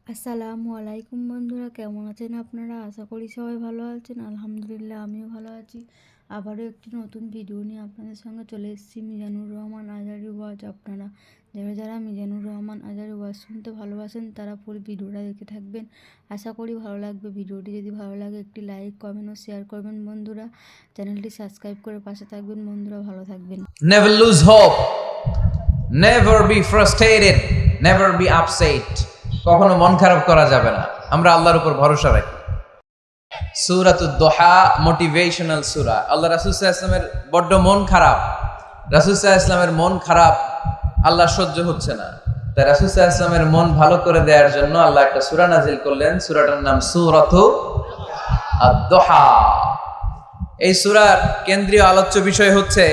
আসসালামু আলাইকুম বন্ধুরা, কেমন আছেন আপনারা? আশা করি সবাই ভালো আছেন। আলহামদুলিল্লাহ, আমিও ভালো আছি। আবারও একটি নতুন ভিডিও নিয়ে আপনাদের সঙ্গে চলে এসেছি। মিজানুর রহমান আজহারী ওয়াজ। আপনারা যারা যারা মিজানুর রহমান আজহারী ওয়াজ শুনতে ভালোবাসেন তারা পুরো ভিডিওটা দেখে থাকবেন। আশা করি ভালো লাগবে। ভিডিওটি যদি ভালো লাগে একটি লাইক, কমেন্ট ও শেয়ার করবেন বন্ধুরা। চ্যানেলটি সাবস্ক্রাইব করে পাশে থাকবেন বন্ধুরা। ভালো থাকবেন। Never lose hope. Never be frustrated. Never be upset. কখনো মন খারাপ করা যাবে না। আমরা আল্লাহর উপর ভরসা রাখি। সূরাতুদ দুহা মোটিভেশনাল সূরা। আল্লাহ রাসূল সাল্লাল্লাহু আলাইহি ওয়াসাল্লামের বড্ড মন খারাপ। রাসূল সাল্লাল্লাহু আলাইহি ওয়াসাল্লামের মন খারাপ আল্লাহ সহ্য হচ্ছে না। তাই রাসূল সাল্লাল্লাহু আলাইহি ওয়াসাল্লামের মন ভালো করে দেওয়ার জন্য আল্লাহ একটা সূরা নাযিল করলেন। সূরাটার নাম সূরাতু আদ-দুহা। এই সূরার কেন্দ্রীয় আলোচ্য বিষয় হচ্ছে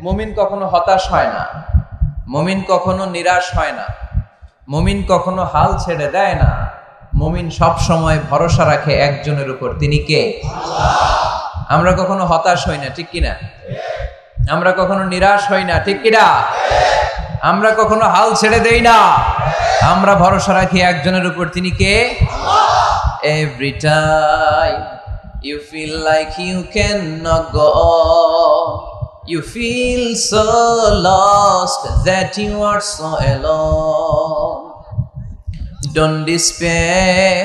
মুমিন কখনো হতাশ হয় না, মুমিন কখনো নিরাশ হয় না, মুমিন কখনো হাল ছেড়ে দেয় না। মুমিন সব সময় ভরসা রাখে একজনের উপর, তিনি কে? আল্লাহ। আমরা কখনো হতাশ হই না, ঠিক কিনা? আমরা কখনো নিরাশ হই না, ঠিক কিনা? আমরা কখনো হাল ছেড়ে দেই না, আমরা ভরসা রাখি একজনের উপর, তিনি কে? আল্লাহ। Every time you feel like you cannot go on, you feel so lost that you are so alone. Don't despair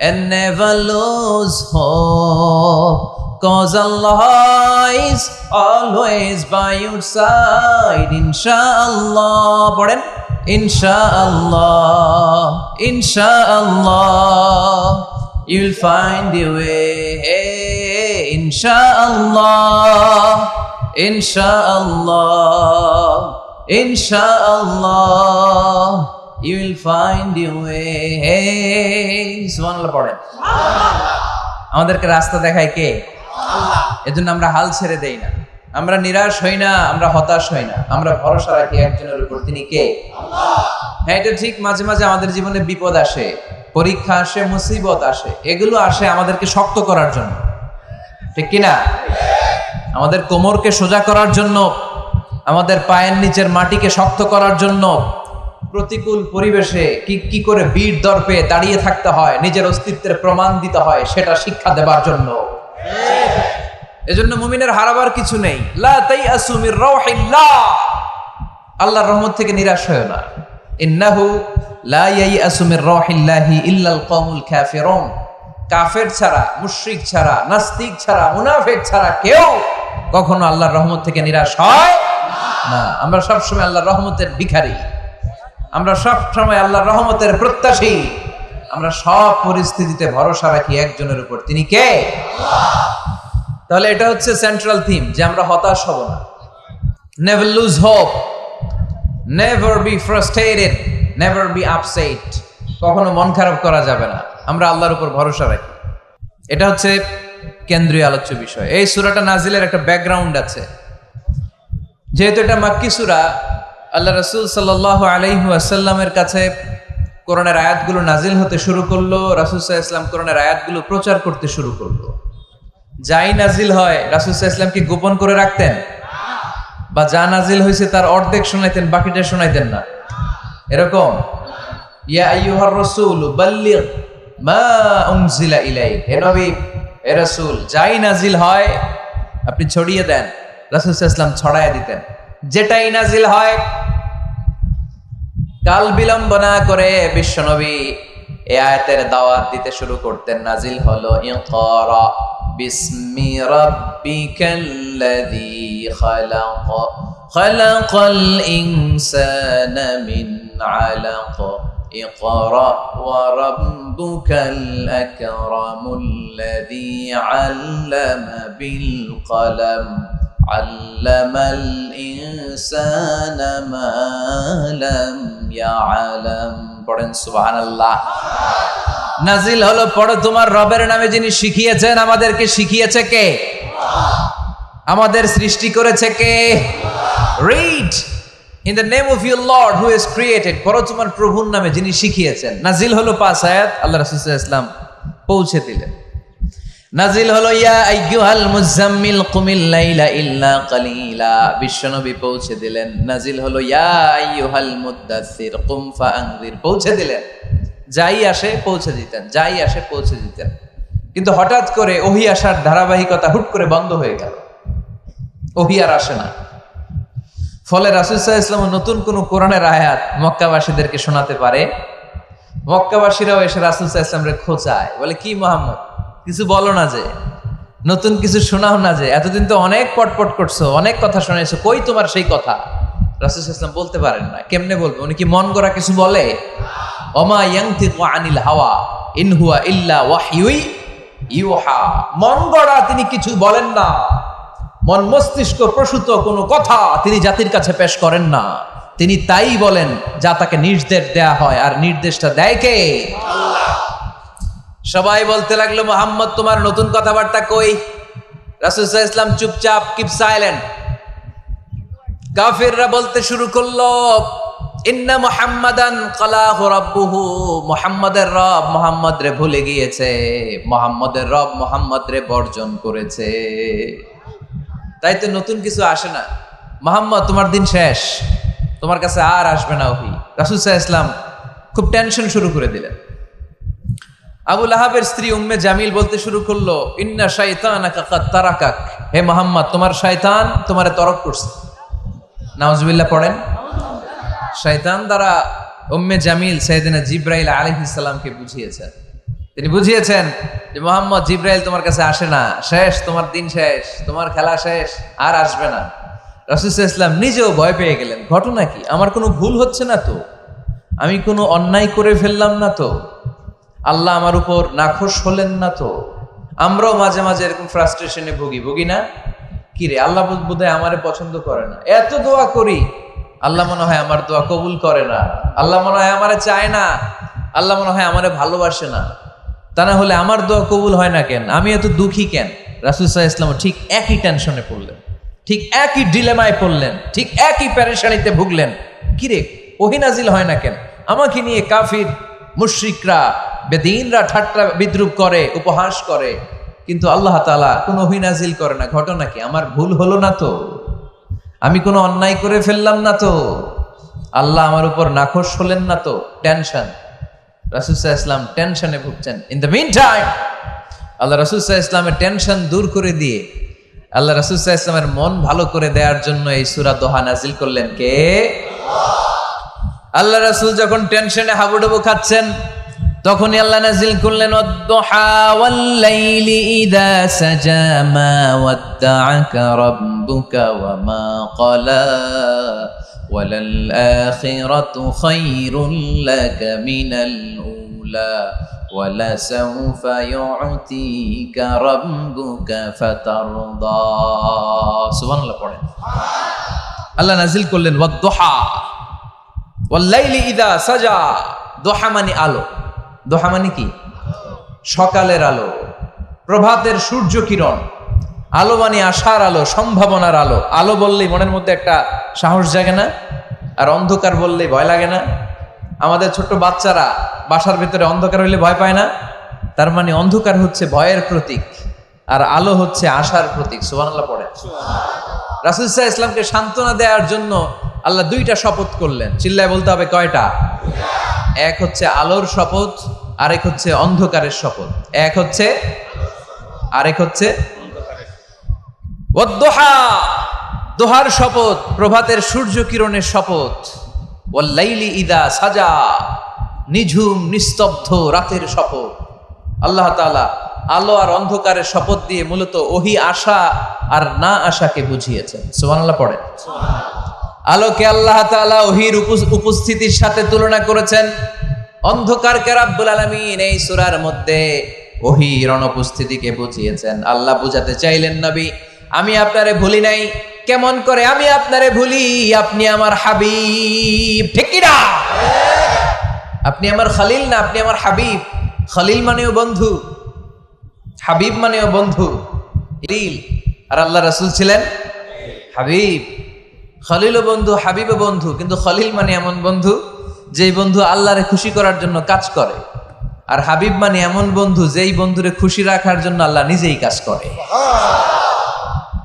and never lose hope, 'cause Allah is always by your side. Inshallah, পড়েন, Inshallah, Inshallah, you'll find your way. Inshallah, Inshallah, Inshallah, you will find your way. সুবহানাল্লাহ পড়েন। আমাদেরকে রাস্তা দেখায় কে? আল্লাহ। এজন্য আমরা হাল ছেড়ে দেই না, আমরা নিরাশ হই না, আমরা হতাশ হই না, আমরা ভরসা রাখি একজনের উপর, তিনি কে? আল্লাহ। হ্যাঁ, এটা ঠিক। মাঝে মাঝে আমাদের জীবনে বিপদ আসে, পরীক্ষা আসে, মুসিবত আসে, এগুলো আসে আমাদেরকে শক্ত করার জন্য, ঠিক কিনা? আমাদের কোমরকে সোজা করার জন্য, আমাদের পায়ের নিচের মাটিকে শক্ত করার জন্য। প্রতিকূল পরিবেশে কি করে বীর দর্পে দাঁড়িয়ে থাকতে হয়, নিজের অস্তিত্বের প্রমাণ দিতে হয়, সেটা শিক্ষা দেবার জন্য। এজন্য মুমিনের হারাবার কিছু নেই। লা তাইয়াসু মির রাউহিল্লাহ, আল্লাহর রহমত থেকে নিরাশ হয় না। ইন্নাহু লা ইয়াইয়াসু মির রাউহিল্লাহি ইল্লাল কওমুল কাফিরুন, কাফের ছাড়া, মুশরিক ছাড়া, নাস্তিক ছাড়া, মুনাফিক ছাড়া কেউ কখনো আল্লাহর রহমত থেকে নিরাশ হয় না। আমরা সব সময় আল্লাহর রহমতের ভিখারি, আমরা সব সময় আল্লাহর রহমতের প্রত্যাশী, আমরা সব পরিস্থিতিতে ভরসা রাখি একজনের উপর, তিনি কে? আল্লাহ। তাহলে এটা হচ্ছে সেন্ট্রাল থিম, যে আমরা হতাশ হব না। Never lose hope, never be frustrated, never be upset. কখনো মন খারাপ করা যাবে না, আমরা আল্লাহর উপর ভরসা রাখি। এটা হচ্ছে কেন্দ্রীয় আলোচ্য বিষয়। এই সূরাটা নাজিলের একটা ব্যাকগ্রাউন্ড আছে। যেহেতু এটা মাক্কি সূরা, আল্লাহ রাসূল সাল্লাল্লাহু আলাইহি ওয়াসাল্লামের কাছে কোরআনের আয়াতগুলো নাজিল হতে শুরু করলো। রাসূল সাল্লাল্লাহু আলাইহি ওয়াসাল্লাম কোরআনের আয়াতগুলো প্রচার করতে শুরু করলো। যাই নাজিল হয় রাসূল সাল্লাল্লাহু আলাইহি ওয়াসাল্লাম কি গোপন করে রাখতেন? বা যা নাজিল হয়েছে তার অর্ধেক শোনাইতেন, বাকিটা শোনাইতেন না? এরকম? ইয়া আইয়ুহার রাসূল বাল্লিগ মা উনজিলা ইলাইক, হে নবী, হে রাসূল, যাই নাজিল হয় আপনি ছড়িয়ে দেন। রাসূল সাল্লাল্লাহু আলাইহি ওয়াসাল্লাম ছড়ায় দিতেন। যেটাই নাজিল হয় কাল বিলম্ব না করে বিশ্বনবী এই আয়াতের দাওয়াত দিতে শুরু করতেন। নাজিল হলো ইকরা বিসমি রাব্বিকাল্লাযী খালাক, খালাকাল ইনসানা মিন আলাক, ইকরা ওয়া রাব্বুকাল আকরামুল্লাযী আল্লামা বিল কলম, আল্লামাল ইনসানা মা লাম ইয়ালাম। পড়েন সুবহানাল্লাহ। নাজিল হলো, পড়ো, তোমার রবের নামে যিনি শিখিয়েছেন। আমাদেরকে শিখিয়েছে কে? আল্লাহ। আমাদের সৃষ্টি করেছে কে? আল্লাহ। Read in the name of your lord who has created, পড়ো তোমার প্রভুর নামে যিনি শিখিয়েছেন। নাজিল হলো 5 আয়াত, আল্লাহ রাসূল সাল্লাল্লাহু আলাইহি ওয়াসাল্লাম পৌঁছে দিলেন। নাজিল হলো ইয়া আইয়ুহাল মুজাম্মিল কুমিল লাইলা ইল্লা কালিলা, বিশ্বনবী পৌঁছে দিলেন। নাজিল হলো ইয়া আইয়ুহাল মুদ্দাসসির কুম ফাআনযির, পৌঁছে দিলেন। যাই আসে পৌঁছে দিতেন, যাই আসে পৌঁছে দিতেন। কিন্তু হঠাৎ করে ওহী আসার ধারাবাহিকতা হুট করে বন্ধ হয়ে গেল, ওহী আর আসে না। ফলে রাসূল সাল্লাল্লাহু আলাইহি ওয়াসাল্লাম নতুন কোন কোরআনের আয়াত মক্কাবাসীদেরকে শোনাতে পারে। মক্কাবাসীরাও এসে রাসূল সাল্লাল্লাহু আলাইহি ওয়াসাল্লামকে খোঁচায়, বলে কি মুহাম্মদ কিছু বলো না, যে নতুন কিছু শোনাও না, যে এতদিন তো অনেক পটপট করছো, অনেক কথা শোনাইছো, কই তোমার সেই কথা? রাসূল সাল্লাল্লাহু আলাইহি ওয়াসাল্লাম বলতে পারেন না। কেমনে বলবে? উনি কি মন গড়া কিছু বলে? ওমা ইয়ানতিকু আনিল হাওয়া ইন হুয়া ইল্লা ওয়াহয়ুই ইউহা। মন গড়া তিনি কিছু বলেন না, মন মস্তিষ্ক প্রসূত কোনো কথা তিনি জাতির কাছে পেশ করেন না। তিনি তাই বলেন যা তাকে নির্দেশ দেয়া হয়, আর নির্দেশটা দেয় কে? আল্লাহ। সবাই বলতে লাগলো, মুহাম্মদ তোমার নতুন কথাবার্তা কই? রাসূল সাল্লাল্লাহু আলাইহি ওয়াসাল্লাম চুপচাপ, কিপ সাইলেন্ট। কাফিররা বলতে শুরু করলো, ইন্না মুহাম্মাদান কালাহু রাব্বুহু, মুহাম্মাদের রব মুহাম্মদ রে ভুলে গিয়েছে, মুহাম্মাদের রব মুহাম্মদ রে বর্জন করেছে। তাই তো নতুন কিছু আসে না। মুহাম্মদ তোমার দিন শেষ, তোমার কাছে আর আসবে না ওহী। রাসূল সাল্লাল্লাহু আলাইহি ওয়াসাল্লাম খুব টেনশন শুরু করে দিলেন। আবু লাহাবের স্ত্রী উম্মে জামিল বলতে শুরু করলো, ইন্না শাইতানাকা কাদ তারাকাক, হে মুহাম্মদ তোমার শয়তান তোমারে তরক করছে। নাউজুবিল্লাহ পড়েন। শয়তান দ্বারা উম্মে জামিল সাইয়েদনা জিবরাইল আলাইহিস সালামকে বুঝিয়েছেন। তিনি বুঝিয়েছেন যে মুহাম্মদ, জিবরাইল তোমার কাছে আসে না, শেষ, তোমার দিন শেষ, তোমার খেলা শেষ, আর আসবে না। রাসূল সাল্লাল্লাহু আলাইহি ওয়াসাল্লাম নিজেও ভয় পেয়ে গেলেন। ঘটনা কি? আমার কোনো ভুল হচ্ছে না তো? আমি কোনো অন্যায় করে ফেললাম না তো? আল্লাহ আমার উপর নাখোশ হলেন না তো? আমরাও মাঝে মাঝে এরকম ফ্রাস্ট্রেশনে ভুগি না? কি রে, আল্লাহ বোধহয় আমারে পছন্দ করে না, এত দোয়া করি, আল্লাহ মনে হয় আমার দোয়া কবুল করে না, আল্লাহ মনে হয় আমারে চায় না, আল্লাহ মনে হয় আমারে ভালোবাসে না। তা না হলে আমার দোয়া কবুল হয় না কেন? আমি এত দুঃখী কেন? রাসূল সাল্লাল্লাহু আলাইহি ওয়াসাল্লাম ঠিক একই টেনশনে পড়লেন, ঠিক একই ডিলেমায় পড়লেন, ঠিক একই পেরেশানিতে ভুগলেন। কিরে, ওহী নাজিল হয় না কেন? আমাকে নিয়ে কাফির মুশরিকরা বেদিনরা ঠাট্টা বিদ্রুপ করে, উপহাস করে, কিন্তু আল্লাহ তাআলা কোনো ওহী নাজিল করে না। ঘটনা কি? আমার ভুল হলো না তো? আমি কোনো অন্যায় করে ফেললাম না তো? আল্লাহ আমার উপর নাখোশ হলেন না তো? টেনশন। রাসূল সাল্লাল্লাহু আলাইহি ওয়াসাল্লাম টেনশনে ভুগছেন। ইন দ্য মিন টাইম আল্লাহ রাসূল সাল্লাল্লাহু আলাইহি ওয়াসাল্লামের টেনশন দূর করে দিয়ে আল্লাহ রাসূল সাল্লাল্লাহু আলাইহি ওয়াসাল্লামের মন ভালো করে দেওয়ার জন্য এই সূরা দোহা নাজিল করলেন কে? আল্লাহ রাসূল যখন টেনশনে হাবুডুবু খাচ্ছেন, তখনই আল্লাহ নাজিল করলেন, ওয়াদ-দুহা ওয়াল-লাইলি ইযা সাজা মা ওয়াদ্দাআকা রাব্বুকা ওয়া মা ক্বালা ওয়ালাল আখিরাতু খায়রুল লাকা মিনাল উলা ওয়ালাসাউফা ইউ'তিকা রাব্বুকা ফাতারদা। সুবহানাল্লাহ পড়েন। আল্লাহ নাজিল করলেন ওয়াদ-দুহা ওয়াল-লাইলি ইযা সাজা। দোহা মানে আলো। দোহা মানে কি? সকালের আলো, প্রভাতের সূর্য কিরণ। আলো মানে আশার আলো, সম্ভাবনার আলো। আলো বললেই মনের মধ্যে একটা সাহস জাগে না? আর অন্ধকার বললেই ভয় লাগে না? আমাদের ছোট্ট বাচ্চারা বাসার ভিতরে অন্ধকার হইলে ভয় পায় না? তার মানে অন্ধকার হচ্ছে ভয়ের প্রতীক, আর আলো হচ্ছে আশার প্রতীক। সুবহানাল্লাহ পড়েন। রাসূল সাল্লাল্লাহু আলাইহি ওয়াসাল্লামকে সান্ত্বনা দেওয়ার জন্য আল্লাহ দুইটা শপথ করলেন। চিল্লায় বলতে হবে কয়টা? এক হচ্ছে আলোর শপথ, আরেক হচ্ছে অন্ধকারের শপথ। এক হচ্ছে, আরেক হচ্ছে ওয়াদ-দুহা, দোহার শপথ, প্রভাতের সূর্য কিরণের শপথ। ওয়াল-লাইলি ইযা সাজা, নিঝুম নিস্তব্ধ রাতের শপথ। আল্লাহ তাআলা আলো আর অন্ধকারের শপথ দিয়ে মূলত ওহী আশা আর না আশাকে বুঝিয়েছেন। সুবহানাল্লাহ পড়েন। আলোকে আল্লাহ তাআলা ওহীর উপস্থিতির সাথে তুলনা করেছেন। অন্ধকারকে রাব্বুল আলামিন এই সূরার মধ্যে ওহীর অনুপস্থিতিকে বুঝিয়েছেন। আল্লাহ বুঝাতে চাইলেন, নবী আমি আপনারে ভুলি নাই। কেমন করে আমি আপনারে ভুলি? আপনি আমার হাবিব, ঠিক কি না? আপনি আমার খলিল না, আপনি আমার হাবিব। খলিল মানেও বন্ধু, হাবিব মানেও বন্ধু। আর আল্লাহ রাসূল ছিলেন হাবিব। খলিলও বন্ধু, হাবিবও বন্ধু, কিন্তু খলিল মানে এমন বন্ধু যেই বন্ধু আল্লাহরে খুশি করার জন্য কাজ করে, আর হাবিব মানে এমন বন্ধু যেই বন্ধুরে খুশি রাখার জন্য আল্লাহ নিজেই কাজ করে।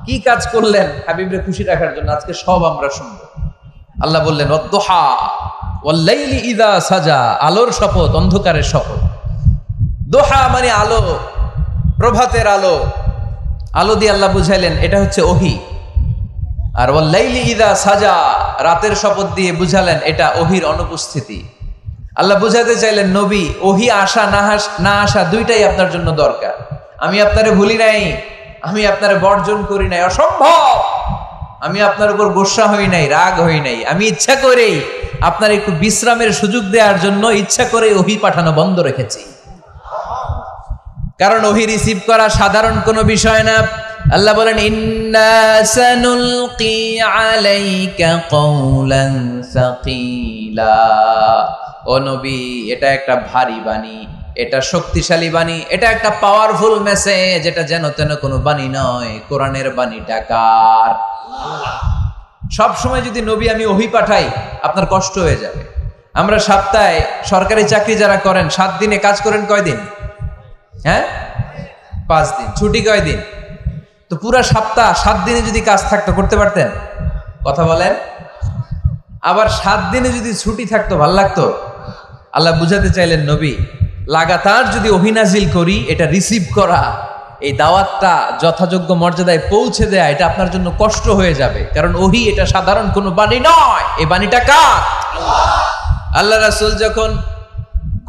কি কাজ করলেন হাবিবরে খুশি রাখার জন্য? আজকে সব আমরা শুনবো। আল্লাহ বললেন ওয়াদ-দুহা, ওয়াল্লাইলি ইযা সাজা, আলোর শপথ, অন্ধকারের শপথ। দোহা মানে আলো, প্রভাতের আলো। আলো দিয়ে আল্লাহ বুঝাইলেন এটা হচ্ছে ওহী। আর ওয়াল্লাইলি ইযা সাজা, রাতের শপথ দিয়ে বুঝালেন এটা ওহীর অনুপস্থিতি। আল্লাহ বুঝাতে চাইলেন নবী, ওহী আসা না আসা দুইটাই আপনার জন্য দরকার। আমি আপনারে ভুলি নাই, আমি আপনারে বর্জন করি নাই, অসম্ভব। আমি আপনার উপর গোসা হই নাই, রাগ হই নাই। আমি ইচ্ছা করেই আপনার একটু বিশ্রামের সুযোগ দেওয়ার জন্য ইচ্ছা করে ওহী পাঠানো বন্ধ রেখেছি। কারণ ওহী রিসিভ করা সাধারণ কোনো বিষয় না। আল্লাহ বলেন ইন্না সানুলকি আলাইকা কওলান সাকিলা। ও নবী, এটা একটা ভারী বাণী, এটা শক্তিশালী বাণী, এটা একটা পাওয়ারফুল মেসেজ। এটা যেন তেন কোনো বাণী নয়, কোরআনের বাণীটা কার? সব সময় যদি নবী আমি ওহী পাঠাই আপনার কষ্ট হয়ে যাবে। আমরা সপ্তাহে সরকারি চাকরি যারা করেন 7 দিনে কাজ করেন কয়দিন? হ্যাঁ, 5 দিন। ছুটি কয়দিন? তো পুরা সপ্তাহ 7 দিনে যদি কাজ থাকতো করতে পারতেন? কথা বলেন। আবার 7 দিনে যদি ছুটি থাকতো ভাল লাগতো? আল্লাহ বুঝাতে চাইলেন নবী, লাগাতার যদি ওহী নাজিল করি, এটা রিসিভ করা, এই দাওয়াতটা যথাযোগ্য মর্যাদায় পৌঁছে দেয়া, এটা আপনার জন্য কষ্ট হয়ে যাবে। কারণ ওহী এটা সাধারণ কোনো বাণী নয়, এই বাণীটা কার? আল্লাহ রাসূল যখন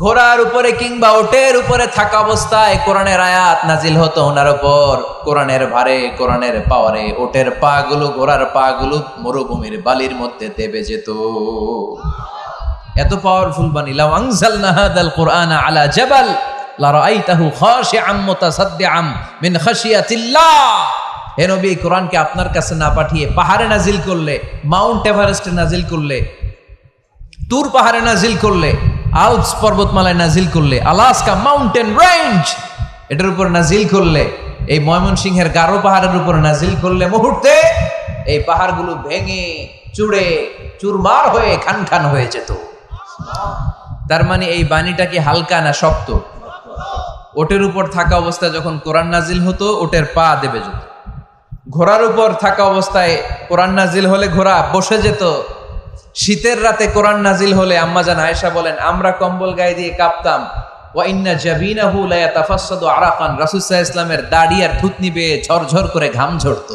ঘোড়ার উপরে কিংবা ওটের উপরে থাকা অবস্থায় কোরআনের আয়াত নাজিল হতো ওনার উপর, কোরআনের ভারে, কোরআনের পাওয়ারে ওটের পা গুলো, ঘোড়ার পা গুলো মরুভূমির বালির মধ্যে দেবে যেত। এত পাওয়ারফুল বাণী। লাউ আনজালনা হাদাল কুরআনা আলা জাবাল লারাআইতাহু খাশিআম মুতাসাদ্দিআম মিন খাশিয়াতিল্লাহ। হে নবী, কোরআনকে আপনার কাছে না পাঠিয়ে পাহাড়ে নাজিল করলে, মাউন্ট এভারেস্টে নাজিল করলে, তুর পাহাড়ে নাজিল করলে, আল্পস পর্বতমালায় নাজিল করলে, আলাস্কা মাউন্টেন রেঞ্জ এটার উপর নাজিল করলে, এই ময়মনসিংহের গারো পাহাড়ের উপর নাজিল করলে, মুহূর্তে এই পাহাড়গুলো ভেঙে চুড়ে চুরমার হয়ে খান খান হয়ে যেত। তার মানে এই বাণীটা কি হালকা না শক্ত? ওটের উপর থাকা অবস্থায় যখন কোরআন নাজিল হতো, ওটের পা দেবে যেত। ঘোড়ার উপর থাকা অবস্থায় কোরআন নাজিল হলে ঘোড়া বসে যেত। শীতের রাতে কোরআন নাজিল হলে আম্মাজান আয়েশা বলেন আমরা কম্বল গায়ে দিয়ে কাঁপতাম। ওয়া ইন্না জাবিনাহু লা ইয়াতাফাসসাদু আরাকান, রাসূল সাল্লাল্লাহু আলাইহি ওয়াসাল্লামের দাড়ি আর থুতনি বেয়ে ঝরঝর করে ঘাম ঝরতো।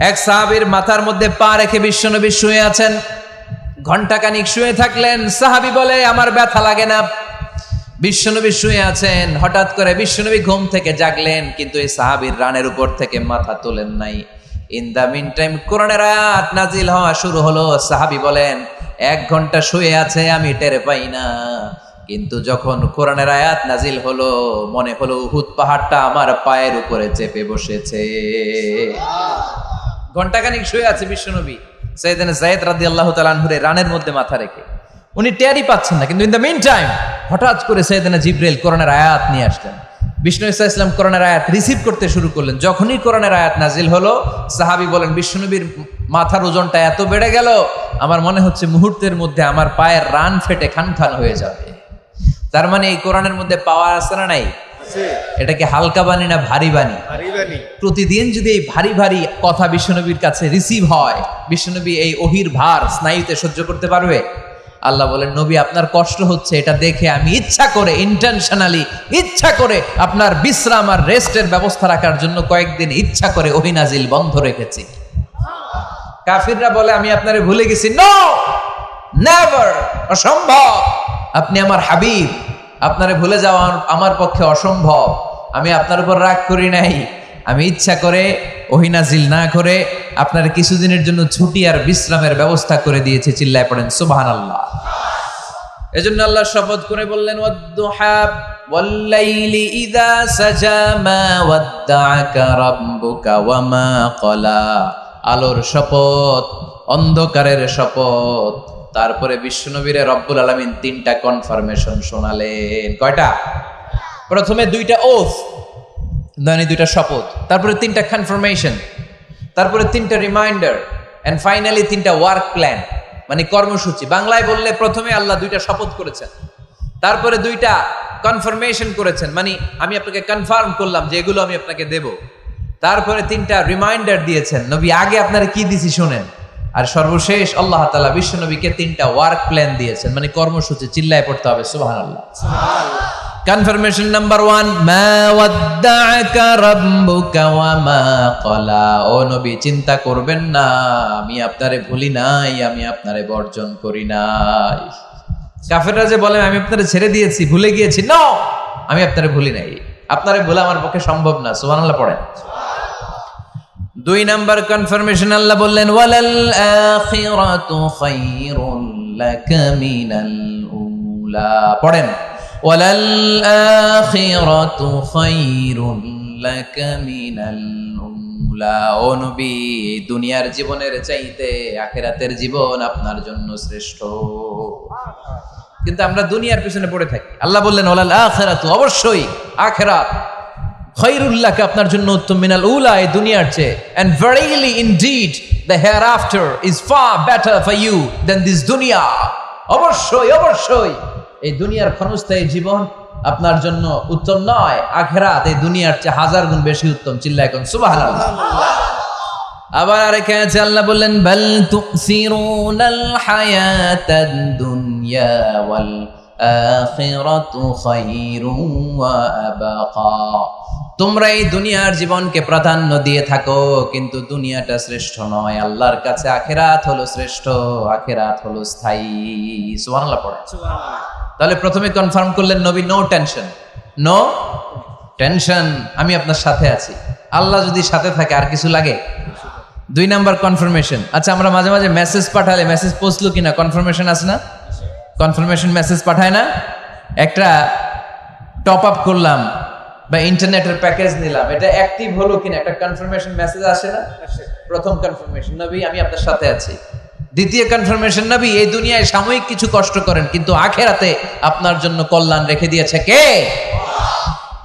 এক সাহাবীর মাথার মধ্যে পা রেখে বিশ্বনবী শুয়ে আছেন, ঘন্টাখানিক শুয়ে থাকলেন। সাহাবী বলে আমার ব্যথা লাগে না। বিশ্বনবী শুয়ে আছেন, হঠাৎ করে বিশ্বনবী ঘুম থেকে জাগলেন, কিন্তু এই সাহাবীর রানের উপর থেকে মাথা তোলেন নাই। ইন দা মিন টাইম কোরআনের আয়াত নাজিল হওয়া শুরু হলো। সাহাবী বলেন 1 ঘন্টা শুয়ে আছে আমি টের পাই না, কিন্তু যখন কোরআনের আয়াত নাজিল হলো মনে হলো উহুদ পাহাড়টা আমার পায়ের উপরে চেপে বসেছে। ঘন্টাখানিক শুয়ে আছে বিশ্বনবী সাইয়েদনা যায়েদ রাদিয়াল্লাহু তাআলা আনহুর রানের মধ্যে মাথা রেখে, উনি টেরই পাচ্ছেন না। কিন্তু ইন দা মিন টাইম হঠাৎ করে সাইয়েদনা জিবরাইল কোরআনের আয়াত নিয়ে আসলেন। বিষ্ণু ইসা ইসলাম কোরআনের আয়াত রিসিভ করতে শুরু করলেন। যখনই কোরআনের আয়াত নাজিল হলো, সাহাবী বলেন বিশ্বনবীর মাথার ওজনটা এত বেড়ে গেল, আমার মনে হচ্ছে মুহূর্তের মধ্যে আমার পায়ের রান ফেটে খান খান হয়ে যাবে। তার মানে এই কোরআনের মধ্যে পাওয়ার আছে না নাই? এটা কি হালকা বাণী না ভারী বাণী? প্রতিদিন যদি এই ভারী ভারী কথা বিশ্বনবীর কাছে রিসিভ হয়, বিশ্বনবী এই ওহীর ভার স্নায়ুতে সহ্য করতে পারবে? আল্লাহ বলেন নবী আপনার কষ্ট হচ্ছে, এটা দেখে আমি ইচ্ছা করে ইন্টেনশনালি ইচ্ছা করে আপনার বিশ্রাম আর রেস্টের ব্যবস্থা রাখার জন্য কয়েকদিন ইচ্ছা করে ওহী নাজিল বন্ধ রেখেছি। কাফিররা বলে আমি আপনারে ভুলে গেছি। নো, নেভার, অসম্ভব। আপনি আমার হাবিব, আপনারে ভুলে যাওয়া আমার পক্ষে অসম্ভব। আমি আপনার উপর রাগ করি নাই, আমি ইচ্ছা করে ওহী নাজিল না করে আপনার কিছুদিনের জন্য ছুটি আর বিশ্রামের ব্যবস্থা করে দিয়েছে। চিল্লায় পড়েন সুবহানাল্লাহ। এজন্য আল্লাহ শপথ করে বললেন ওয়াদ-দুহা ওয়াল-লাইলি ইযা সাজা মা ওয়াদ্দাআকা রাব্বুকা ওয়া মা ক্বালা। আলোর শপথ, অন্ধকারের শপথ। তারপরে বিশ্বনবীরে রব্বুল আলামিন 3টা কনফার্মেশন শোনালেন। কয়টা? প্রথমে 2টা ওথ, মানে 2টা শপথ, তারপরে 3টা কনফার্মেশন, তারপরে 3টা রিমাইন্ডার, এন্ড ফাইনালি 3টা ওয়ার্ক প্ল্যান, মানে কর্মসূচি। বাংলায় বললে প্রথমে আল্লাহ 2টা শপথ করেছেন, তারপরে 2টা কনফার্মেশন করেছেন, মানে আমি আপনাকে কনফার্ম করলাম যে এগুলো আমি আপনাকে দেব। তারপরে 3টা রিমাইন্ডার দিয়েছেন। নবী আগে আপনারা কি দিছি শোনেন। আর সর্বশেষ আল্লাহ তাআলা বিশ্বনবীকে 3টা ওয়ার্ক প্ল্যান দিয়েছেন, মানে কর্মসূচি। চিল্লায় পড়তে হবে সুবহানাল্লাহ। কনফার্মেশন নাম্বার 1, মা ওয়াদ্দাআকা রাব্বুকা ওয়া মা ক্বালা। ও নবী, চিন্তা করবেন না, আমি আপনারে ভুলি নাই, আমি আপনারে বর্জন করি নাই। কাফেররা যে বলে আমি আপনারে ছেড়ে দিয়েছি, ভুলে গিয়েছি, নো, আমি আপনারে ভুলি নাই, আপনারে ভোলা আমার পক্ষে সম্ভব না। সুবহানাল্লাহ পড়েন। 2 নাম্বার কনফার্মেশন, আল্লাহ বললেন ওয়ালাল আখিরাতু খায়রুল লাকা মিনাল উলা। পড়েন ওয়ালাল আখিরাতু খায়রুল লাকা মিনাল উলা। ও নবী, দুনিয়ার জীবনের চাইতে আখিরাতের জীবন আপনার জন্য শ্রেষ্ঠ। কিন্তু আমরা দুনিয়ার পিছনে পড়ে থাকি। আল্লাহ বললেন ওয়ালাল আখিরাতু, অবশ্যই আখিরাত, খায়রুল লাকা, আপনার জন্য উত্তম, মিনাল উলা, এই দুনিয়ার চেয়ে, and verily indeed the hereafter is far better for you than this dunya. অবশ্যই অবশ্যই এই দুনিয়ার ক্ষণস্থায়ী জীবন আপনার জন্য উত্তম নয়, আখিরাত এই দুনিয়ার চেয়ে 1000 গুণ বেশি উত্তম। চিল্লায় কোন সুবহানাল্লাহ। আবার আরেকটা আয়াতে আল্লাহ বললেন বাল তুসিরুনাল হায়াতাদ দুনিয়া ওয়াল আখিরাতু খায়রুন ওয়া আবাকা। তোমরা এই দুনিয়ার জীবনকে প্রাধান্য দিয়ে থাকো, কিন্তু দুনিয়াটা শ্রেষ্ঠ নয়, আল্লাহর কাছে আখিরাত হলো শ্রেষ্ঠ, আখিরাত হলো স্থায়ী। সুবহানাল্লাহ পড়ে। তাহলে প্রথমে কনফার্ম করলেন নবী, নো টেনশন, নো টেনশন, আমি আপনার সাথে আছি। আল্লাহ যদি সাথে থাকে আর কিছু লাগে? 2 নাম্বার কনফার্মেশন। আচ্ছা, আমরা মাঝে মাঝে মেসেজ পাঠালে মেসেজ পৌঁছলো কিনা কনফার্মেশন আছে না? কনফার্মেশন মেসেজ পাঠায় না? একটা টপ আপ করলাম বা ইন্টারনেটের প্যাকেজ নিলাম, এটা অ্যাক্টিভ হলো কিনা একটা কনফার্মেশন মেসেজ আসে না? প্রথম কনফার্মেশন, নবী আমি আপনার সাথে আছি। দ্বিতীয় কনফার্মেশন, নবী এই দুনিয়ায় সাময়িক কিছু কষ্ট করেন, কিন্তু আখিরাতে আপনার জন্য কল্যাণ রেখে দিয়েছে কে?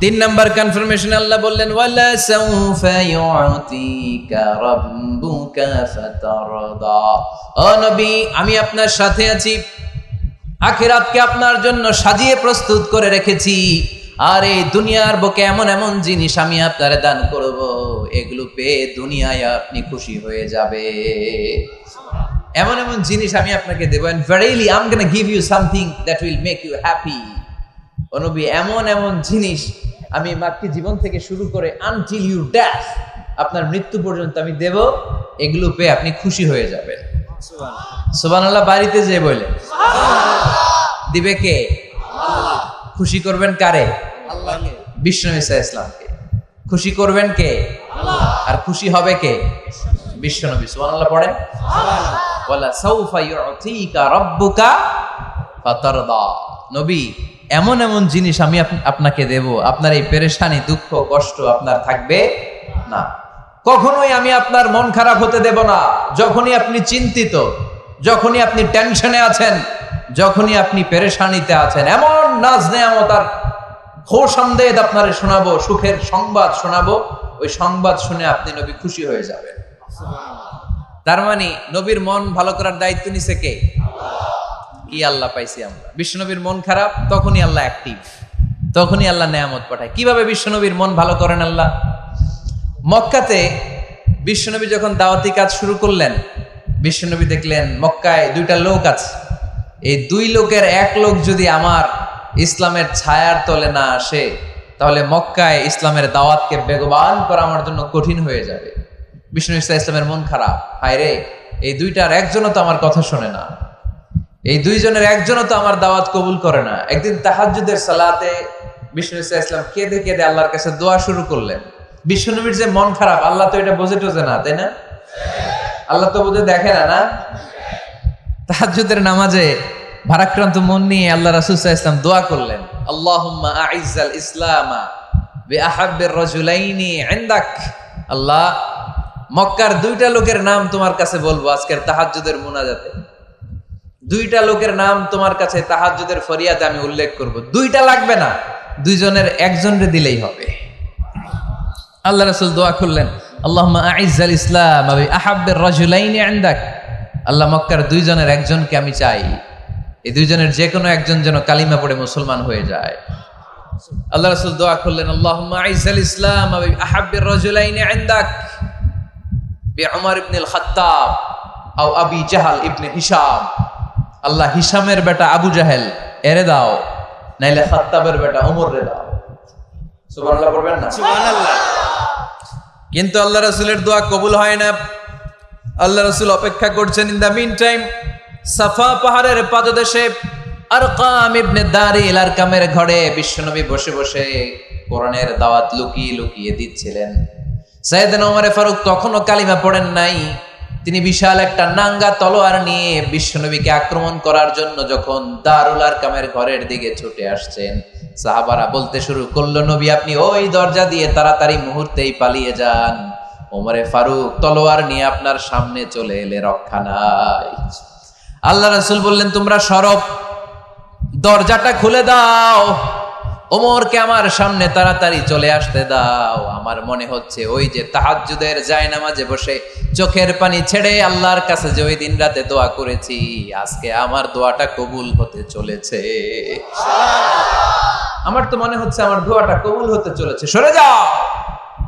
3 নাম্বার কনফার্মেশন, আল্লাহ বললেন ওয়ালা সাউফা ইউতিকা রাব্বুকা ফাতারদা। ও নবী, আমি আপনার সাথে আছি, আখিরাতকে আপনার জন্য সাজিয়ে প্রস্তুত করে রেখেছি, আর এই দুনিয়ার বুকে এমন এমন জিনিস আমি আপনারে দান করব, এগুলো পেয়ে দুনিয়ায় আপনি খুশি হয়ে যাবে। এমন এমন জিনিস আমি আপনাকে দেব, and verily I'm going to give you something that will make you happy. ও নবী, এমন এমন জিনিস আমি মাক্কি জীবন থেকে শুরু করে until you death, আপনার মৃত্যু পর্যন্ত আমি দেব, এগুলো পেয়ে আপনি খুশি হয়ে যাবেন। সুবহানাল্লাহ। বাড়িতে যে বলে দিবে কে? আল্লাহ। খুশি করবেন কারে? আল্লাহকে, বিশ্বনবী সাল্লাল্লাহু আলাইহি ওয়াসাল্লামকে। খুশি করবেন কে? আল্লাহ। আর খুশি হবে কে? বিশ্বনবী। সুবহানাল্লাহ পড়েন। সুবহানাল্লাহ। ওয়ালা সাউফা ইউতিকা রাব্বুকা ফাতারদা। নবী, এমন এমন জিনিস আমি আপনাকে দেব, আপনার এই পেরেশানি, দুঃখ, কষ্ট আপনার থাকবে না। কখনোই আমি আপনার মন খারাপ হতে দেব না। যখনই আপনি চিন্তিত, যখনই আপনি টেনশনে আছেন, যখনই আপনি পেরেশানিতে আছেন, এমন নাজ নেয়ামত আর খোশামদেদ আপনারে শোনাবো, সুখের সংবাদ শোনাবো, ওই সংবাদ শুনে আপনি নবী খুশি হয়ে যাবেন। তার মানে নবীর মন ভালো করার দায়িত্ব নিছে কে? কি আল্লাহ পাইছি আমরা। বিশ্বনবীর মন খারাপ, তখনই আল্লাহ অ্যাক্টিভ, তখনই আল্লাহ নেয়ামত পাঠায়। কিভাবে বিশ্বনবীর মন ভালো করেন আল্লাহ? মক্কাতে বিশ্বনবী যখন দাওয়াতি কাজ শুরু করলেন, বিশ্বনবী দেখলেন মক্কায় 2টা লোক আছে, এই 2 লোকের এক লোক যদি আমার ইসলামের ছায়ার তলে না আসে, তাহলে মক্কায় ইসলামের দাওয়াতকে বেগবান করা আমার জন্য কঠিন হয়ে যাবে। বিশ্বনবী ইসলামের মন খারাপ, হায় রে, এই 2টার একজনও তো আমার কথা শোনে না, এই 2 জনের একজনও তো আমার দাওয়াত কবুল করে না। একদিন তাহাজ্জুদের সালাতে বিশ্বনবী ইসলাম কেঁদে কেঁদে আল্লাহর কাছে দোয়া শুরু করলেন। বিশ্বনবীর যে মন খারাপ, আল্লাহ তো এটা বোঝে টোঝে না, তাই না? আল্লাহ তো বোঝে দেখে না, না? তাহাজ্জুদের নামাজে ভারাক্রান্ত মন নিয়ে আল্লাহ রাসূল সাল্লাল্লাহু আলাইহি ওয়াসাল্লাম দোয়া করলেন, আল্লাহুম্মা আইজ্জাল ইসলামা বিআহাব্বির রাজুলাইনি ইনদাক। আল্লাহ, মক্কার 2টা লোকের নাম তোমার কাছে বলবো আজকের তাহাজ্জুদের মুনাজাতে। 2টা লোকের নাম তোমার কাছে তাহাজ্জুদের ফরিয়াদে আমি উল্লেখ করব। 2টা লাগবে না, 2 জনের একজনরে দিলেই হবে। আল্লাহ রাসূল দোয়া করলেন, আল্লাহুম্মা আইজ্জাল ইসলামা বিআহাব্বির রাজুলাইনি ইনদাক। আল্লাহ, মক্কার 2 জনের একজনকে আমি চাই, এই 2 জনের যে কোনো একজন যেন কালিমা পড়ে মুসলমান হয়ে যায়। আল্লাহ রাসূল দোয়া করলেন, আল্লাহুম্মা আইজ্জাল ইসলামা বিআহাব্বির রাজুলাইনি ইনদাক বিউমর ইবনে আল খাত্তাব আও আবি জাহাল ইবনে হিশাম, আল্লাহ হিশামের বেটা আবু জাহেল এরে দাও, নাইলে খাত্তাবের বেটা ওমর রে দাও। সুবহানাল্লাহ পড়বেন না? সুবহানাল্লাহ। কিন্তু আল্লাহ রাসূলের দোয়া কবুল হয় না। আল্লাহ রাসূল অপেক্ষা করছেন। ইন দা মিন টাইম সাফা পাহাড়ের পাদদেশে আরকাম ইবনে দারিল আরকামের ঘরে বিশ্বনবী বসে বসে কোরআনের দাওয়াত লুকিয়ে লুকিয়ে দিচ্ছিলেন। সাইয়েদনা ওমর ফারুক তখনও কালিমা পড়েন নাই। তিনি বিশাল একটা নাঙ্গা তলোয়ার নিয়ে বিশ্বনবীকে আক্রমণ করার জন্য যখন দারুল আরকামের ঘরের দিকে ছুটে আসছেন, সাহাবারা বলতে শুরু করলো, নবী আপনি ওই দরজা দিয়ে তাড়াতাড়ি মুহূর্তেই পালিয়ে যান, ওমরে ফারুক তলোয়ার নিয়ে আপনার সামনে চলে এলে রক্ষা নাই। আল্লাহ রাসূল বললেন, তোমরা সরব, দরজাটা খুলে দাও, ওমরকে আমার সামনে তাড়াতাড়ি চলে আসতে দাও। আমার মনে হচ্ছে ওই যে তাহাজ্জুদের জায়নামাজে বসে চোখের পানি ছেড়ে আল্লাহর কাছে যে ওই দিন রাতে দোয়া করেছি, আজকে আমার দোয়াটা কবুল হতে চলেছে। আমার তো মনে হচ্ছে আমার দোয়াটা কবুল হতে চলেছে, সরে যাও।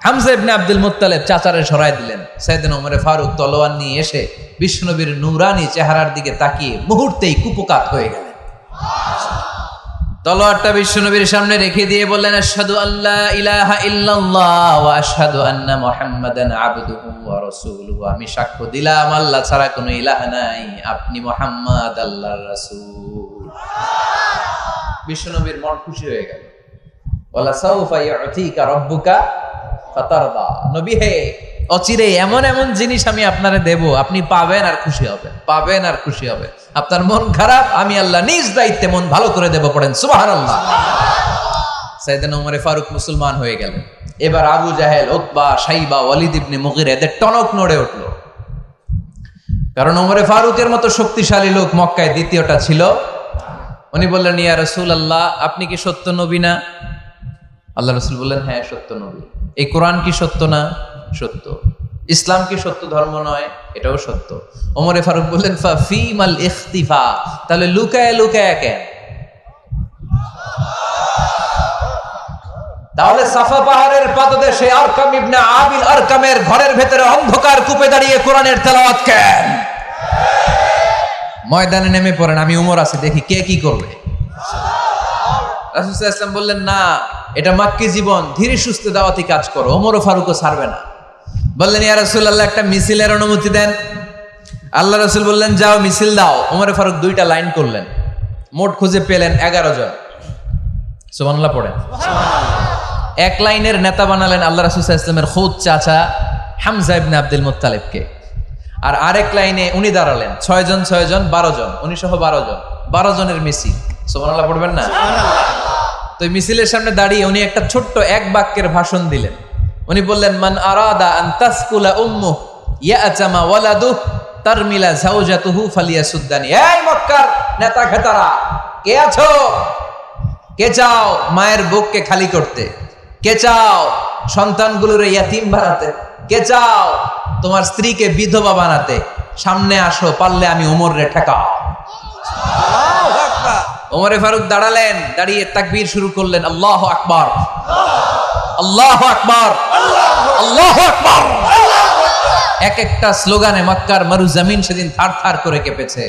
হামজা ইবনে আব্দুল মুত্তালিব চাচারে সরাই দিলেন। সাইয়েদনা ওমর ফারুক তলোয়ার নিয়ে এসে বিশ্বনবীর নূরানি চেহারার দিকে তাকিয়ে মুহূর্তেই কুপকাত হয়ে গেলেন। তলোয়ারটা বিশ্বনবীর সামনে রেখে দিয়ে বললেন, আশহাদু আল্লা ইলাহা ইল্লাল্লাহ ওয়া আশহাদু আন্না মুহাম্মাদান আবদুহু ওয়া রাসূলুহু, আমি সাক্ষ্য দিলাম আল্লাহ ছাড়া কোনো ইলাহ নাই, আপনি মুহাম্মদ আল্লাহর রাসূল। বিশ্বনবীর মন খুশি হয়ে গেল। ওয়ালা সাউফা ইউতিকা রাব্বুকা ফাতারদা, নবী হে অচিরে এমন এমন জিনিস আমি আপনারে দেব, আপনি পাবেন আর খুশি হবেন, পাবেন আর খুশি হবেন। আপনার মন খারাপ, আমি আল্লাহ নিজ দায়িত্বে মন ভালো করে দেব। পড়েন সুবহানাল্লাহ। সাইয়েদনা ওমর ফারুক মুসলমান হয়ে গেলেন। এবার আবু জাহেল, উতবা, শাইবা, ওয়ালিদ ইবনে মুগিরা এদের টনক নড়ে উঠল। কারণ ওমর ফারুকের মতো শক্তিশালী লোক মক্কায় দ্বিতীয়টা ছিল। উনি বললেন, ইয়া রাসূলুল্লাহ, আপনি কি সত্য নবী না? আল্লাহ রাসূল বললেন, হ্যাঁ সত্য নবী। এই কোরআন কি সত্য না? সত্য। ইসলাম কি সত্য ধর্ম নয়? এটাও সত্য। ওমর ফারুক বললেন, ফাফিমাল ইখতিফা, তাহলে লুকায় লুকায় কেন? তাহলে সাফা পাহাড়ের পাদদেশে আরকাম ইবনে আবিল আরকামের ঘরের ভেতরে অন্ধকার কূপে দাঁড়িয়ে কোরআনের তেলাওয়াত কেন? ময়দানে নেমে পড়েন, আমি উমর আছি, দেখি কে কি করবে। রাসূল সাল্লাল্লাহু আলাইহি ওয়াসাল্লাম বললেন, না, এটা মাক্কি জীবন, ধীরে সুস্থে দাওয়াতি কাজ করো, ওমর ফারুকও ছাড়বে না। বললেন, ইয়া রাসূলুল্লাহ, একটা মিছিলের অনুমতি দেন। আল্লাহ রাসূল বললেন, যাও মিছিল দাও। ওমর ফারুক 2টা লাইন করলেন, মোট খুঁজে পেলেন 11 জন। সুবহানাল্লাহ পড়েন। এক লাইনের নেতা বানালেন আল্লাহ রাসূল সাল্লাল্লাহু আলাইহি ওয়াসাল্লামের খুদ চাচা হামজা ইবনে আব্দুল মুত্তালিবকে। আর আরেক লাইনে উনি দাঁড়ালেন, 6 জন 6 জন 12 জন, উনি সহ 12 জন, 12 জনের মিছিল। সুবহানাল্লাহ পড়বেন না? তো মিছিলের সামনে দাঁড়িয়ে উনি একটা ছোট্ট এক বাক্যের ভাষণ দিলেন। উনি বললেন, মান আরাদা আন তাসকুলা উম্মু ইয়াতামা ওয়ালাদু তারমিলা যাওজাতুহু ফালিয়াসুদ্দানি। এই মক্কার নেতা খেতারা, কে আছো? কে চাও মায়ের বুককে খালি করতে? কে চাও সন্তানগুলোর ইয়াতিম বানাতে? কে চাও তোমার স্ত্রীকে বিধবা বানাতে? সামনে আসো, পারলে আমি ওমরে ঠেকাও। ওমরে ফারুক দাঁড়ালেন, দাঁড়িয়ে তাকবীর শুরু করলেন, আল্লাহু আকবার, আল্লাহু আকবার, আল্লাহু আকবার। এক একটা স্লোগানে মক্কার মরু জমিন সেদিন থার থার করে কেঁপেছে।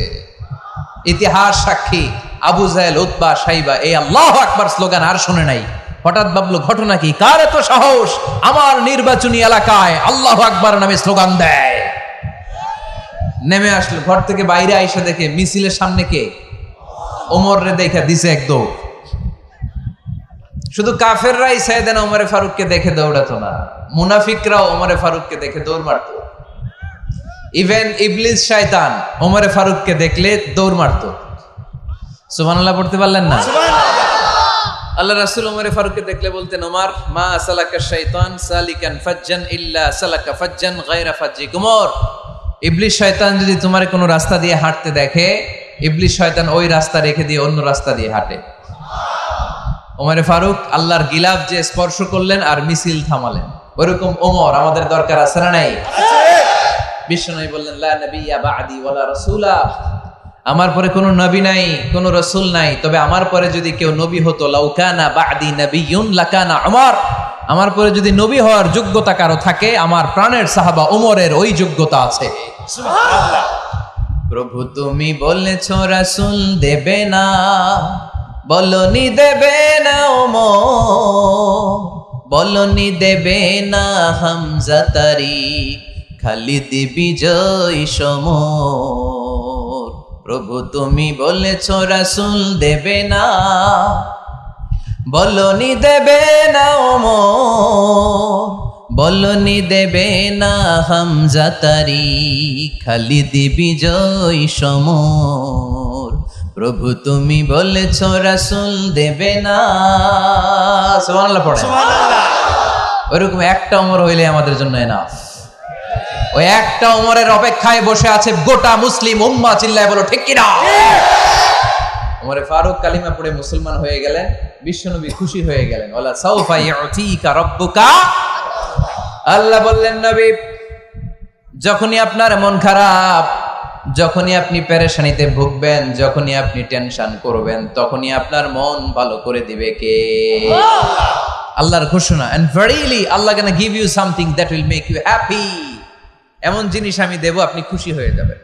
ইতিহাস সাক্ষী, আবু জাহেল, উতবা, শাইবা এই আল্লাহু আকবার স্লোগান আর শুনে নাই। হঠাৎ ভাবলো, ঘটনা কি? কার এত সাহস আমার নির্বাচনী এলাকায় আল্লাহু আকবার নামে স্লোগান দেয়? নেমে আসলো, ঘর থেকে বাইরে আইসা দেখে মিছিলের সামনে কে? ওমর রে দেখা দিছে এক দৌড়। শুধু কাফেররাই সাইয়েদনা ওমর ফারুককে দেখে দৌড়াতো না, মুনাফিকরাও ওমর ফারুককে দেখে দৌড় মারতো। ইভেন ইবলিস শয়তান ওমর ফারুককে দেখলে দৌড় মারতো। সুবহানাল্লাহ পড়তে পারলেন না? আল্লাহ রাসূল ওমর ফারুককে দেখলে বলতেন, ওমর মা সালাকা শাইতান সালিকান ফাজ্জান ইল্লা সালাকা ফাজ্জান গায়রা ফাজ্জিক। ওমর, ইবলিস শয়তান যদি তোমার কোনো রাস্তা দিয়ে হাঁটতে দেখে, ইবলিস শয়তান ওই রাস্তা রেখে দিয়ে অন্য রাস্তা দিয়ে হাঁটে। ওমর ফারুক আল্লাহর গিলাফ যে স্পর্শ করলেন আর মিছিল থামালেন, ওরকম ওমর আমাদের দরকার আছে না নাই? বিশ্বনবী বললেন, লা নাবিয়্যা বা'দি ওয়ালা রাসূলা, আমার পরে কোনো নবী নাই, কোনো রাসূল নাই, তবে আমার পরে যদি কেউ নবী হতো, লাউ কানা বা'দি নাবিয়্যুন লাকানা উমর, আমার পরে যদি নবী হওয়ার যোগ্যতা কারো থাকে, আমার প্রাণের সাহাবা ওমরের ওই যোগ্যতা আছে। সুবহানাল্লাহ। প্রভু তুমি বলেছ রাসূল দেবে না, বলনি দেবে না ওমর, বলনি দেবে না হামজা তারিক, খালিদ বিজয় সমর। প্রভু তুমি বলেছ রাসূল দেবে না, বলনি দেবে না ওমর, বলনি দেবে না হামজা তারিক, খালিদ বিজয় সমর। প্রভু তুমি বলেছ রাসূল দেবে না। সুবহানাল্লাহ পড়ে। ওইরকম একটা ওমর হইলে আমাদের জন্য এনাফ। ওই একটা ওমরের অপেক্ষায় বসে আছে গোটা মুসলিম উম্মাহ। চিল্লায় বলো ঠিক কিনা? ওমরে ফারুক কালিমা পড়ে মুসলমান হয়ে গেলেন, বিশ্বনবী খুশি হয়ে গেলেন। ওয়ালা সাউফা ইউতিকা রাব্বুকা, আল্লাহ বললেন নবী যখনই আপনার মন খারাপ, যখনই আপনি পেরেশানিতে ভুগবেন, যখনই আপনি টেনশন করবেন, তখনই আপনার মন ভালো করে দিবে কে? আল্লাহর ঘোষণা, and verily Allah gonna give you something that will make you happy। এমন জিনিস আমি দেব, আপনি খুশি হয়ে যাবেন।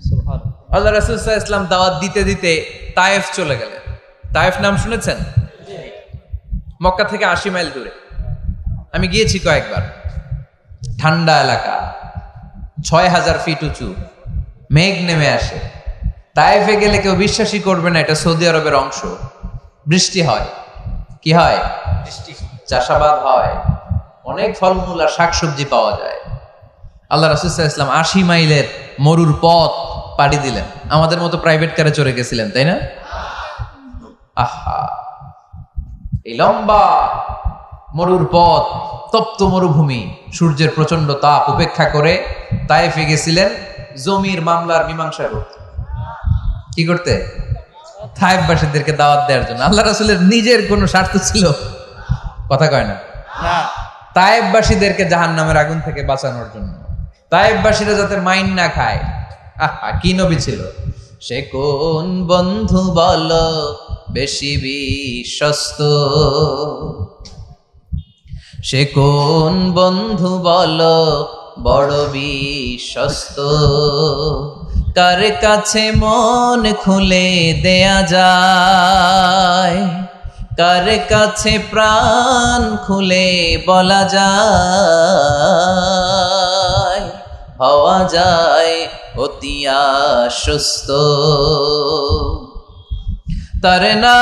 সুবহানাল্লাহ। আল্লাহ রাসূল সাল্লাল্লাহু আলাইহি ওয়াসাল্লাম দাওয়াত দিতে দিতে তায়েফ চলে গেলেন। তায়েফ নাম শুনেছেন? মক্কা থেকে 80 মাইল দূরে। আমি গিয়েছি কয়েকবার। ঠান্ডা এলাকা, 6000 ফিট উঁচু, মেঘ নেমে আসে। তায়েফে গেলে কেউ বিশ্বাসই করবে না এটা সৌদি আরবের অংশ। বৃষ্টি হয়, কি হয়? বৃষ্টি, চাষাবাদ হয়, অনেক ফলমূল আর শাকসবজি পাওয়া যায়। আল্লাহ রাসূল সাল্লাল্লাহু আলাইহি ওয়াসাল্লাম 80 মাইলের মরুর পথ পাড়ি দিলেন। আমাদের মতো প্রাইভেট কারে চড়ে গেছিলেন, তাই না? আহা, এই লম্বা মরুর পথ, তপ্ত মরুভূমি, সূর্যের প্রচন্ড তাপ উপেক্ষা করে তায়েফে গেছিলেন জমির মামলার মীমাংসা করতে। কি করতে? তায়েফবাসীদেরকে দাওয়াত দেওয়ার জন্য। আল্লাহ রাসূলের নিজের কোনো স্বার্থ ছিল? কথা কয় না। তায়েফবাসীদেরকে জাহান্নামের আগুন থেকে বাঁচানোর জন্য, তায়েফবাসীরা যাতে মাইন না খায়। আহা, কি নবী ছিল! সে কোন বন্ধু বলো বেশি বিশ্বস্ত, সে কোন বন্ধু বলো বড় বিশ্বস্ত, কার কাছে মন খুলে দেয়া যায়, কার কাছে প্রাণ খুলে বলা যায়, হওয়া যায় অতি আশ্বস্ত। তার নাম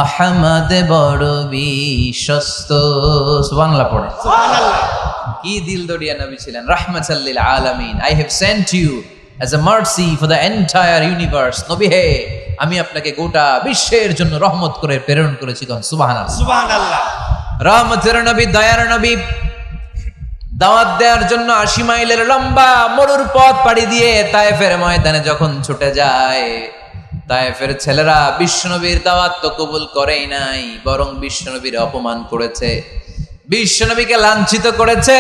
আহমদ বড় বিশ্বস্ত। সুবহানাল্লাহ পড়ে। সুবহানাল্লাহ। কি দিল দরিয়া নবী ছিলেন, রাহমাতাল লিল আলামিন। I have sent you as a mercy for the entire universe। নবী হে, আমি আপনাকে গোটা বিশ্বের জন্য রহমত করে প্রেরণ করেছি। সুবহানাল্লাহ। সুবহানাল্লাহ। রহমতের নবী, দয়ার নবী, দাওয়াত দেওয়ার জন্য 80 মাইলের লম্বা মরুর পথ পাড়ি দিয়ে তায়েফের ময়দানে যখন ছুটে যায়, তায়েফের ছেলেরা বিশ্বনবীর দাওয়াত তো কবুল করেই নাই, বরং বিশ্বনবীর অপমান করেছে, বিশ্বনবীকে লাঞ্ছিত করেছে,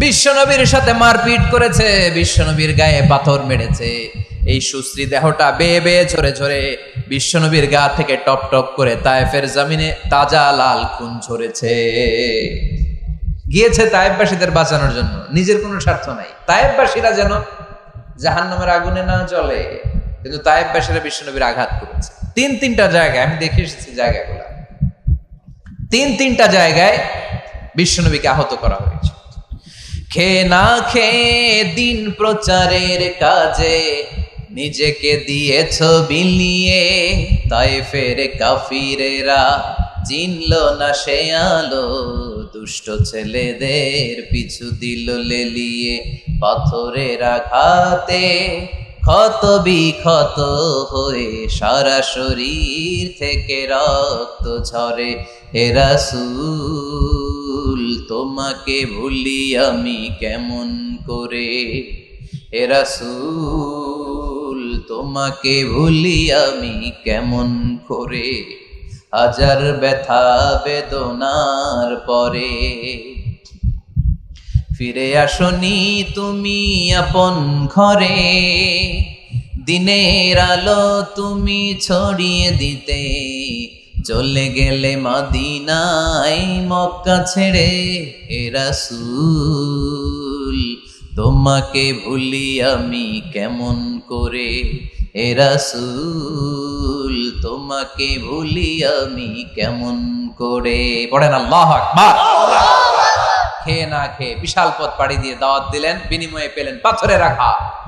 বিশ্বনবীর সাথে মারপিট করেছে, বিশ্বনবীর গায়ে পাথর মেরেছে। এই সুশ্রী দেহটা বেয়ে বেয়ে ঝরে ঝরে বিশ্বনবীর গা থেকে টপ টপ করে তায়েফের জমিনে তাজা লাল খুন ঝরেছে। গিয়েছে তায়েফবাসীদের বাঁচানোর জন্য, নিজের কোনো স্বার্থ নাই। তায়েফবাসীরা যেন জাহান্নামের আগুনে না জ্বলে, কিন্তু তায়েফবাসীরা বিশ্বনবীর আঘাত করেছে। তিনটা জায়গায় আমি দেখে এসেছি, জায়গাগুলো তিনটা জায়গায় বিশ্বনবীকে আহত করা হয়েছে। খেয়ে না খেয়ে দিন প্রচারের কাজে নিজেকে দিয়েছ বিলিয়ে, তায়েফের কাফিরেরা চিনল না সে আলো, দুষ্ট ছেলেদের পিছু দিল লেলিয়ে, পাথরের আঘাতে ক্ষত বিক্ষত হয়ে সারা শরীর থেকে রক্ত ঝরে। হে রাসূল তোমাকে ভুলি আমি কেমন করে, হে রাসূল তোমাকে ভুলি আমি কেমন করে, হাজার ব্যথা বেদনার পরে ফিরে আসনি তুমি আপন ঘরে, দিনের আলো তুমি ছড়িয়ে দিতে চলে গেলে মদিনায় মক্কা ছেড়ে হে রাসূল, তোমাকে ভুলি আমি কেমন করে, হে রাসূল তোমাকে ভুলি আমি কেমন করে। পড়েন আল্লাহু আকবার। খেয়ে না খেয়ে বিশাল পথ পাড়ি দিয়ে দাওয়াত দিলেন, বিনিময়ে পেলেন পাথরের আঘাত।